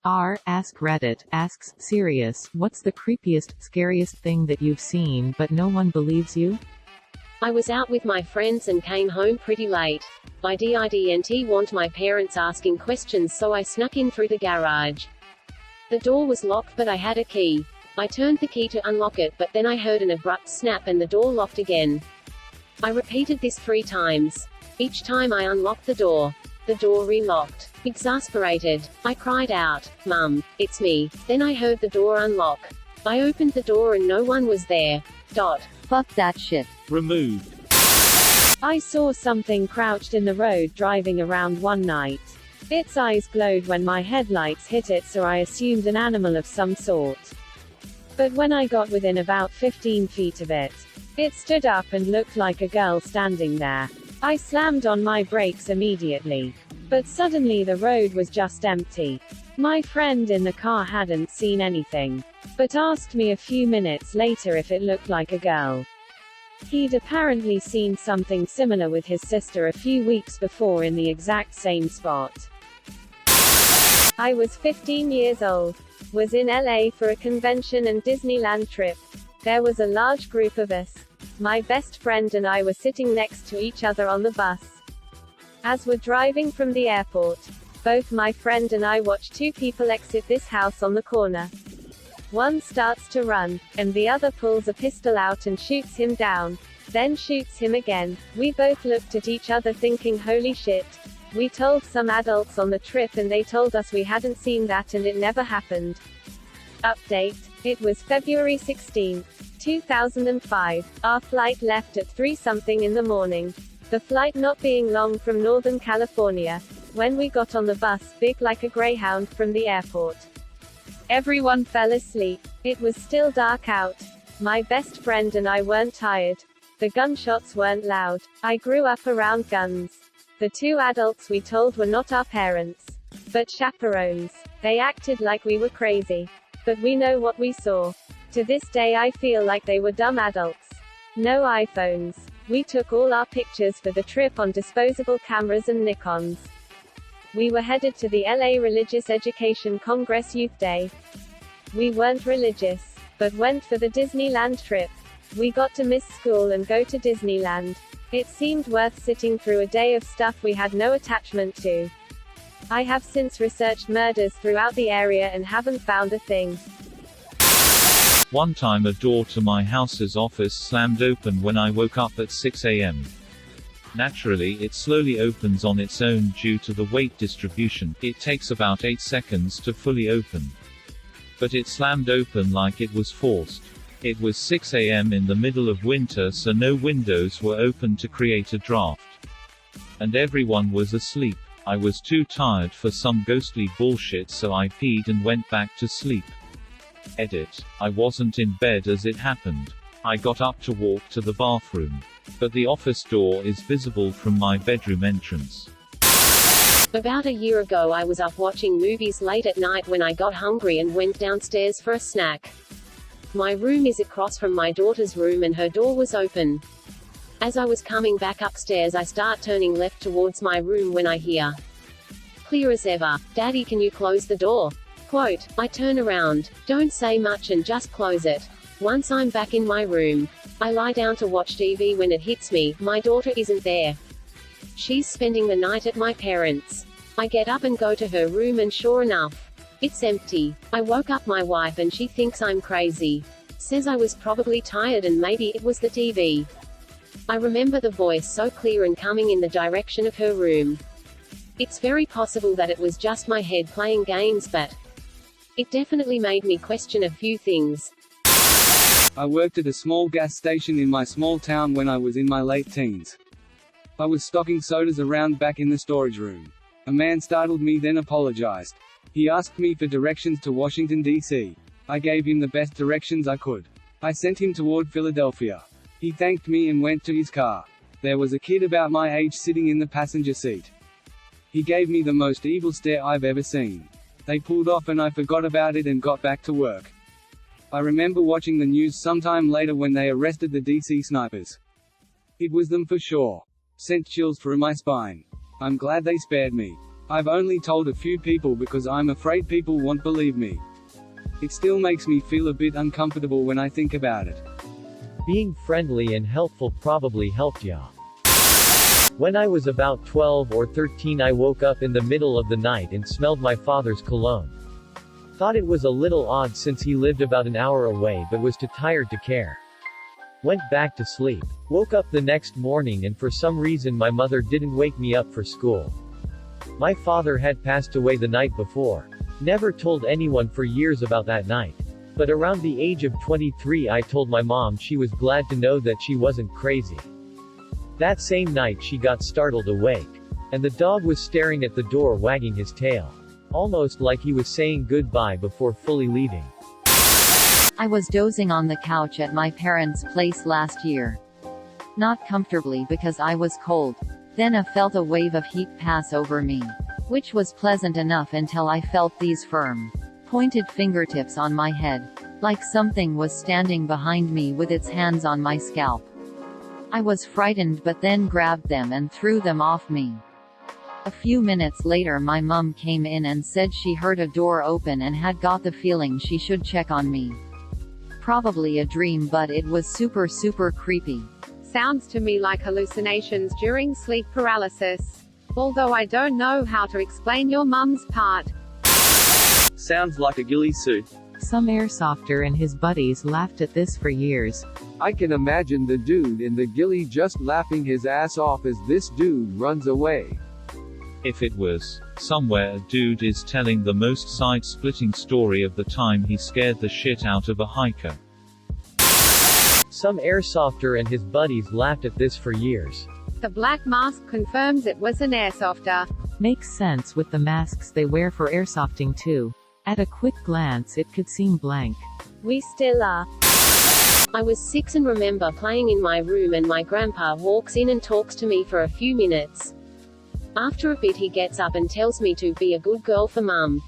Askreddit Asks, serious, what's the creepiest, scariest thing that you've seen but no one believes you? I was out with my friends and came home pretty late. I didn't want my parents asking questions, so I snuck in through the garage. The door was locked but I had a key. I turned the key to unlock it, but then I heard an abrupt snap and the door locked again. I repeated this 3 times. Each time I unlocked the door relocked. Exasperated, I cried out, "Mum, it's me." Then I heard the door unlock. I opened the door and no one was there. Fuck that shit. Removed. I saw something crouched in the road driving around one night. Its eyes glowed when my headlights hit it, so I assumed an animal of some sort. But when I got within about 15 feet of it, it stood up and looked like a girl standing there. I slammed on my brakes immediately. But suddenly the road was just empty. My friend in the car hadn't seen anything, but asked me a few minutes later if it looked like a girl. He'd apparently seen something similar with his sister a few weeks before in the exact same spot. I was 15 years old. Was in LA for a convention and Disneyland trip. There was a large group of us. My best friend and I were sitting next to each other on the bus. As we're driving from the airport, both my friend and I watch 2 people exit this house on the corner. One starts to run, and the other pulls a pistol out and shoots him down, then shoots him again. We both looked at each other thinking, holy shit. We told some adults on the trip and they told us we hadn't seen that and it never happened. Update. It was February 16, 2005. Our flight left at 3-something in the morning. The flight not being long from Northern California. When we got on the bus, big like a Greyhound, from the airport. Everyone fell asleep. It was still dark out. My best friend and I weren't tired. The gunshots weren't loud. I grew up around guns. The 2 adults we told were not our parents, but chaperones. They acted like we were crazy. But we know what we saw. To this day I feel like they were dumb adults. No iPhones. We took all our pictures for the trip on disposable cameras and Nikons. We were headed to the LA Religious Education Congress Youth Day. We weren't religious, but went for the Disneyland trip. We got to miss school and go to Disneyland. It seemed worth sitting through a day of stuff we had no attachment to. I have since researched murders throughout the area and haven't found a thing. One time a door to my house's office slammed open when I woke up at 6 a.m. Naturally, it slowly opens on its own due to the weight distribution. It takes about 8 seconds to fully open. But it slammed open like it was forced. It was 6 a.m. in the middle of winter, so no windows were open to create a draft. And everyone was asleep. I was too tired for some ghostly bullshit, so I peed and went back to sleep. Edit. I wasn't in bed as it happened. I got up to walk to the bathroom. But the office door is visible from my bedroom entrance. About a year ago I was up watching movies late at night when I got hungry and went downstairs for a snack. My room is across from my daughter's room and her door was open. As I was coming back upstairs I start turning left towards my room when I hear, clear as ever, "Daddy, can you close the door?" Quote. I turn around, don't say much and just close it. Once I'm back in my room, I lie down to watch TV when it hits me, my daughter isn't there. She's spending the night at my parents'. I get up and go to her room and sure enough, it's empty. I woke up my wife and she thinks I'm crazy. Says I was probably tired and maybe it was the TV. I remember the voice so clear and coming in the direction of her room. It's very possible that it was just my head playing games, but it definitely made me question a few things. I worked at a small gas station in my small town when I was in my late teens. I was stocking sodas around back in the storage room. A man startled me, then apologized. He asked me for directions to Washington, D.C. I gave him the best directions I could. I sent him toward Philadelphia. He thanked me and went to his car. There was a kid about my age sitting in the passenger seat. He gave me the most evil stare I've ever seen. They pulled off and I forgot about it and got back to work. I remember watching the news sometime later when they arrested the DC snipers. It was them for sure. Sent chills through my spine. I'm glad they spared me. I've only told a few people because I'm afraid people won't believe me. It still makes me feel a bit uncomfortable when I think about it. Being friendly and helpful probably helped ya. When I was about 12 or 13, I woke up in the middle of the night and smelled my father's cologne. Thought it was a little odd since he lived about an hour away but was too tired to care. Went back to sleep. Woke up the next morning and for some reason my mother didn't wake me up for school. My father had passed away the night before. Never told anyone for years about that night. But around the age of 23 I told my mom she was glad to know that she wasn't crazy. That same night she got startled awake. And the dog was staring at the door wagging his tail. Almost like he was saying goodbye before fully leaving. I was dozing on the couch at my parents' place last year. Not comfortably because I was cold. Then I felt a wave of heat pass over me. Which was pleasant enough until I felt these firm, pointed fingertips on my head. Like something was standing behind me with its hands on my scalp. I was frightened but then grabbed them and threw them off me. A few minutes later my mum came in and said she heard a door open and had got the feeling she should check on me. Probably a dream but it was super creepy. Sounds to me like hallucinations during sleep paralysis. Although I don't know how to explain your mum's part. Sounds like a ghillie suit. Some airsofter and his buddies laughed at this for years. I can imagine the dude in the ghillie just laughing his ass off as this dude runs away. If it was somewhere a dude is telling the most side-splitting story of the time he scared the shit out of a hiker. Some airsofter and his buddies laughed at this for years. The black mask confirms it was an airsofter. Makes sense with the masks they wear for airsofting too. At a quick glance it could seem blank. We still are. I was 6 and remember playing in my room and my grandpa walks in and talks to me for a few minutes. After a bit he gets up and tells me to be a good girl for mum.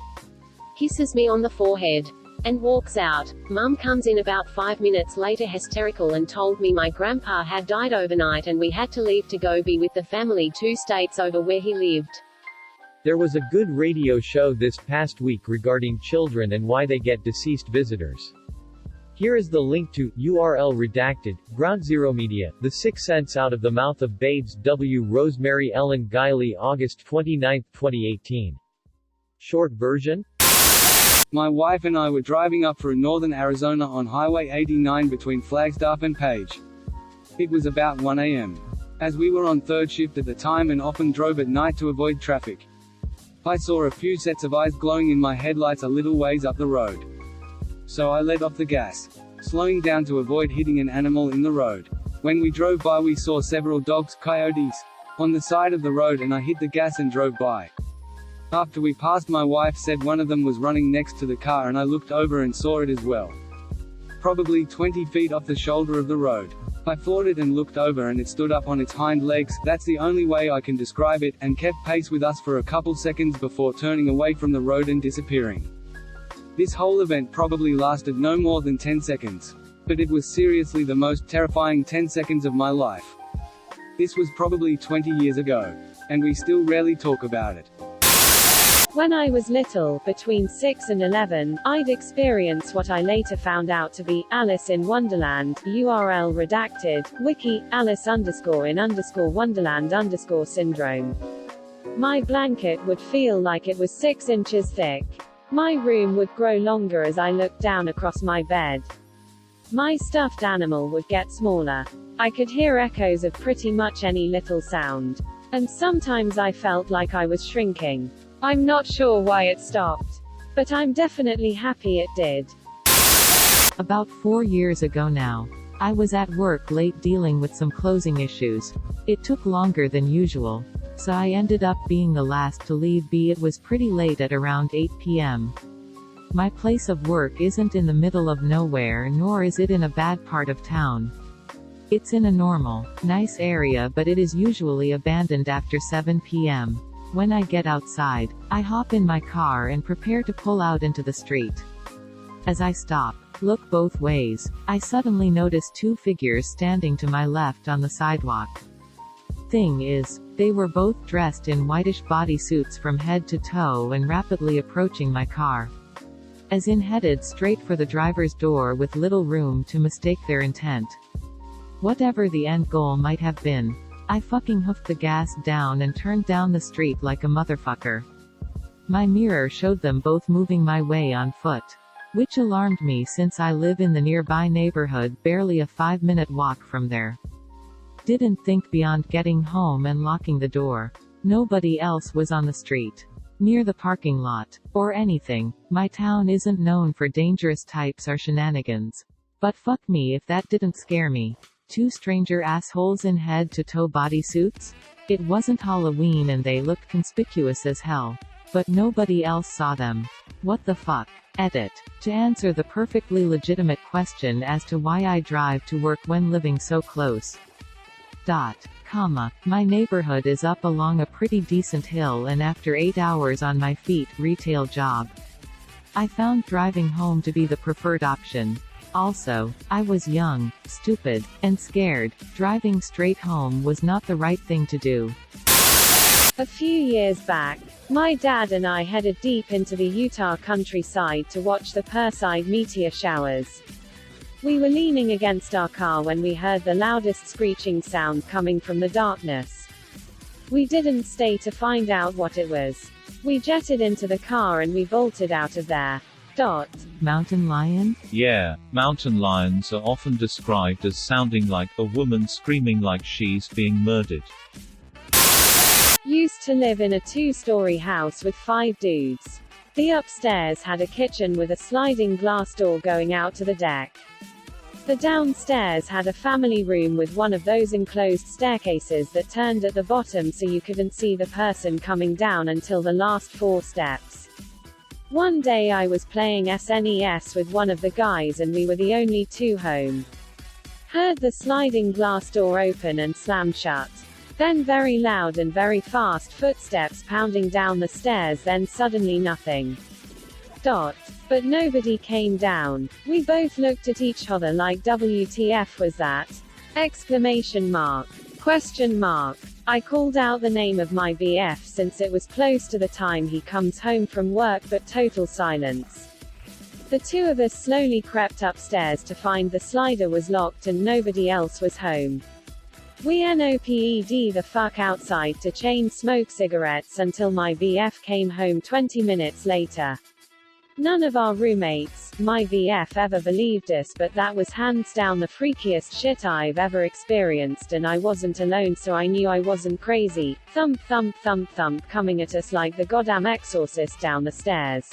Kisses me on the forehead. And walks out. Mum comes in about 5 minutes later hysterical and told me my grandpa had died overnight and we had to leave to go be with the family 2 states over where he lived. There was a good radio show this past week regarding children and why they get deceased visitors. Here is the link to, URL redacted, Ground Zero Media, The Sixth Sense out of the mouth of Babes W. Rosemary Ellen Guiley August 29, 2018. Short version? My wife and I were driving up through northern Arizona on Highway 89 between Flagstaff and Page. It was about 1 a.m. As we were on third shift at the time and often drove at night to avoid traffic. I saw a few sets of eyes glowing in my headlights a little ways up the road. So I let off the gas, slowing down to avoid hitting an animal in the road. When we drove by we saw several dogs, coyotes, on the side of the road and I hit the gas and drove by. After we passed my wife said one of them was running next to the car and I looked over and saw it as well. Probably 20 feet off the shoulder of the road. I floored it and looked over and it stood up on its hind legs, that's the only way I can describe it, and kept pace with us for a couple seconds before turning away from the road and disappearing. This whole event probably lasted no more than 10 seconds. But it was seriously the most terrifying 10 seconds of my life. This was probably 20 years ago. And we still rarely talk about it. When I was little, between 6 and 11, I'd experienced what I later found out to be Alice in Wonderland, URL redacted, wiki, Alice_in_Wonderland_ syndrome. My blanket would feel like it was 6 inches thick. My room would grow longer as I looked down across my bed. My stuffed animal would get smaller. I could hear echoes of pretty much any little sound. And sometimes I felt like I was shrinking. I'm not sure why it stopped. But I'm definitely happy it did. About 4 years ago now. I was at work late dealing with some closing issues. It took longer than usual. So I ended up being the last to leave. It was pretty late at around 8 p.m. My place of work isn't in the middle of nowhere nor is it in a bad part of town. It's in a normal, nice area but it is usually abandoned after 7 p.m. When I get outside, I hop in my car and prepare to pull out into the street. As I stop, look both ways, I suddenly notice 2 figures standing to my left on the sidewalk. Thing is, They were both dressed in whitish bodysuits from head to toe and rapidly approaching my car. As in headed straight for the driver's door with little room to mistake their intent. Whatever the end goal might have been, I fucking hoofed the gas down and turned down the street like a motherfucker. My mirror showed them both moving my way on foot. Which alarmed me since I live in the nearby neighborhood, barely a 5-minute walk from there. Didn't think beyond getting home and locking the door. Nobody else was on the street, near the parking lot, or anything. My town isn't known for dangerous types or shenanigans. But fuck me if that didn't scare me. 2 stranger assholes in head-to-toe bodysuits? It wasn't Halloween and they looked conspicuous as hell. But nobody else saw them. What the fuck? Edit. To answer the perfectly legitimate question as to why I drive to work when living so close. My neighborhood is up along a pretty decent hill, and after 8 hours on my feet retail job, I found driving home to be the preferred option. Also, I was young, stupid, and scared. Driving straight home was not the right thing to do. A few years back, my dad and I headed deep into the Utah countryside to watch the Perseid meteor showers. We were leaning against our car when we heard the loudest screeching sound coming from the darkness. We didn't stay to find out what it was. We jetted into the car and we bolted out of there. Mountain lion? Yeah, mountain lions are often described as sounding like a woman screaming like she's being murdered. Used to live in a 2-story house with 5 dudes. The upstairs had a kitchen with a sliding glass door going out to the deck. The downstairs had a family room with one of those enclosed staircases that turned at the bottom so you couldn't see the person coming down until the last 4 steps. One day I was playing SNES with one of the guys and we were the only 2 home. Heard the sliding glass door open and slam shut. Then very loud and very fast footsteps pounding down the stairs, then suddenly nothing. But nobody came down. We both looked at each other like WTF was that? Exclamation mark. Question mark. I called out the name of my BF since it was close to the time he comes home from work, but total silence. The 2 of us slowly crept upstairs to find the slider was locked and nobody else was home. We NOPED the fuck outside to chain smoke cigarettes until my BF came home 20 minutes later. None of our roommates, my BF, ever believed us, but that was hands down the freakiest shit I've ever experienced, and I wasn't alone, so I knew I wasn't crazy. Thump thump thump thump coming at us like the goddamn exorcist down the stairs.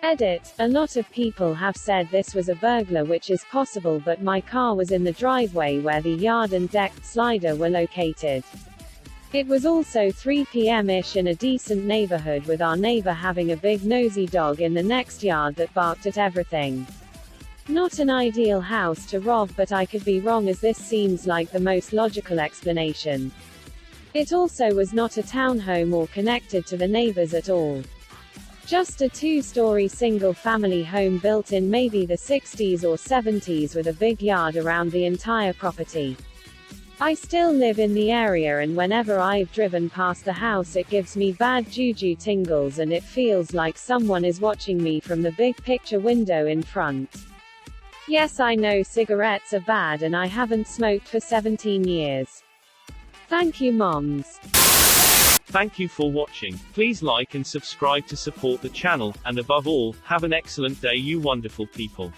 Edit. A lot of people have said this was a burglar, which is possible, but my car was in the driveway where the yard and deck slider were located. It was also 3 p.m.-ish in a decent neighborhood, with our neighbor having a big nosy dog in the next yard that barked at everything. Not an ideal house to rob, but I could be wrong, as this seems like the most logical explanation. It also was not a townhome or connected to the neighbors at all. Just a 2-story single-family home built in maybe the 60s or 70s with a big yard around the entire property. I still live in the area, and whenever I've driven past the house it gives me bad juju tingles and it feels like someone is watching me from the big picture window in front. Yes, I know cigarettes are bad and I haven't smoked for 17 years. Thank you, moms. Thank you for watching. Please like and subscribe to support the channel, and above all, have an excellent day, you wonderful people.